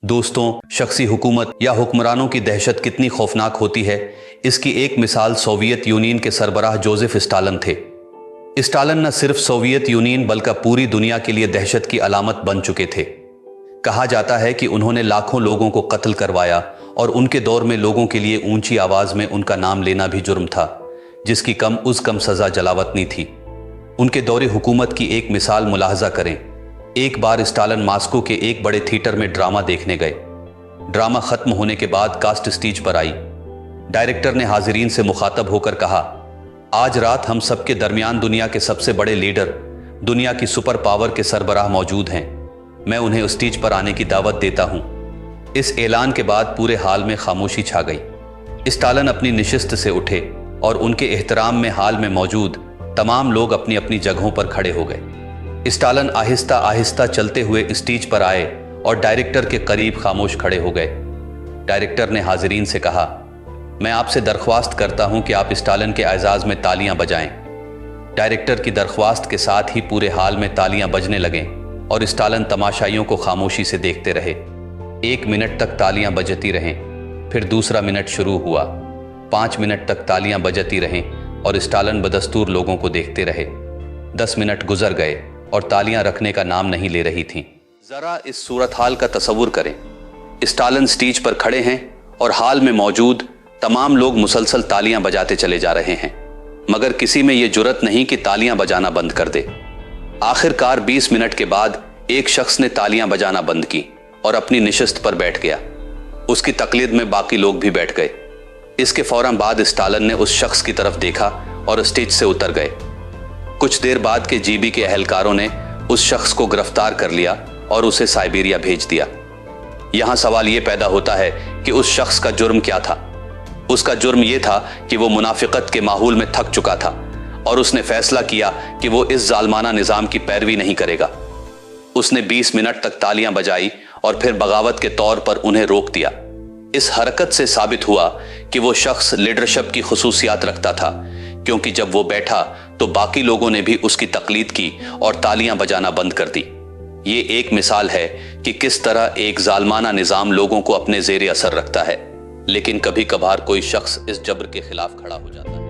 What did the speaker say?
दोस्तों, शख्सी हुकूमत या हुक्मरानों की दहशत कितनी खौफनाक होती है, इसकी एक मिसाल सोवियत यूनियन के सरबराह जोसेफ स्टालिन थे। स्टालिन न सिर्फ सोवियत यूनियन बल्कि पूरी दुनिया के लिए दहशत की अलामत बन चुके थे। कहा जाता है कि उन्होंने लाखों लोगों को कत्ल करवाया और उनके दौर में लोगों के लिए ऊंची आवाज में उनका नाम लेना भी जुर्म था, जिसकी कम उस कम सजा जलावतनी थी। उनके दौरे हुकूमत की एक मिसाल मुलाहजा करें। एक बार स्टालिन मास्को के एक बड़े थिएटर में ड्रामा देखने गए। ड्रामा खत्म होने के बाद कास्ट स्टेज पर आई। डायरेक्टर ने हाजिरीन से मुखातब होकर कहा, आज रात हम सबके दरमियान दुनिया के सबसे बड़े लीडर, दुनिया की सुपर पावर के सरबराह मौजूद हैं। मैं उन्हें स्टेज पर आने की दावत देता हूं। इस ऐलान के बाद पूरे हाल में खामोशी छा गई। स्टालिन अपनी निशिस्त से उठे और उनके एहतराम में हाल में मौजूद तमाम लोग अपनी अपनी जगहों पर खड़े हो गए। स्टालिन आहिस्ता आहिस्ता चलते हुए स्टेज पर आए और डायरेक्टर के करीब खामोश खड़े हो गए। डायरेक्टर ने हाजिरीन से कहा, मैं आपसे दरख्वास्त करता हूं कि आप स्टालिन के एजाज में तालियां बजाएं। डायरेक्टर की दरख्वास्त के साथ ही पूरे हाल में तालियां बजने लगें और स्टालिन तमाशाइयों को खामोशी से देखते रहे। 1 मिनट तक तालियां बजती रहें, फिर दूसरा मिनट शुरू हुआ। 5 मिनट तक तालियां बजती रहें और स्टालिन बदस्तूर लोगों को देखते रहे। 10 मिनट गुजर गए और तालियां रखने का नाम नहीं ले रही थीं। जरा इस सूरत हाल का तसव्वुर करें। स्टालिन स्टेज पर खड़े हैं और हाल में मौजूद तमाम लोग मुसलसल तालियां बजाते चले जा रहे हैं, मगर किसी में यह जुर्रत नहीं कि तालियां बजाना बंद कर दे। आखिरकार 20 मिनट के बाद एक शख्स ने तालियां बजाना बंद की और अपनी निशिस्त पर बैठ गया। उसकी तकलीद में बाकी लोग भी बैठ गए। इसके फौरन बाद स्टालिन ने उस शख्स की तरफ देखा और स्टेज से उतर गए। कुछ देर बाद के जीबी के अहलकारों ने उस शख्स को गिरफ्तार कर लिया और उसे साइबेरिया भेज दिया। यहां सवाल यह पैदा होता है कि उस शख्स का जुर्म क्या था। उसका जुर्म यह था कि वो मुनाफिकत के माहौल में थक चुका था और उसने फैसला किया कि वो इस जालमाना निजाम की पैरवी नहीं करेगा। उसने 20 मिनट तक तालियां बजाई और फिर बगावत के तौर पर उन्हें रोक दिया। इस हरकत से साबित हुआ कि वो शख्स लीडरशिप की खुसूसियात रखता था, क्योंकि जब वो बैठा तो बाकी लोगों ने भी उसकी तकलीद की और तालियां बजाना बंद कर दी। ये एक मिसाल है कि किस तरह एक जालमाना निजाम लोगों को अपने ज़ेरे असर रखता है, लेकिन कभी कभार कोई शख्स इस जबर के खिलाफ खड़ा हो जाता है।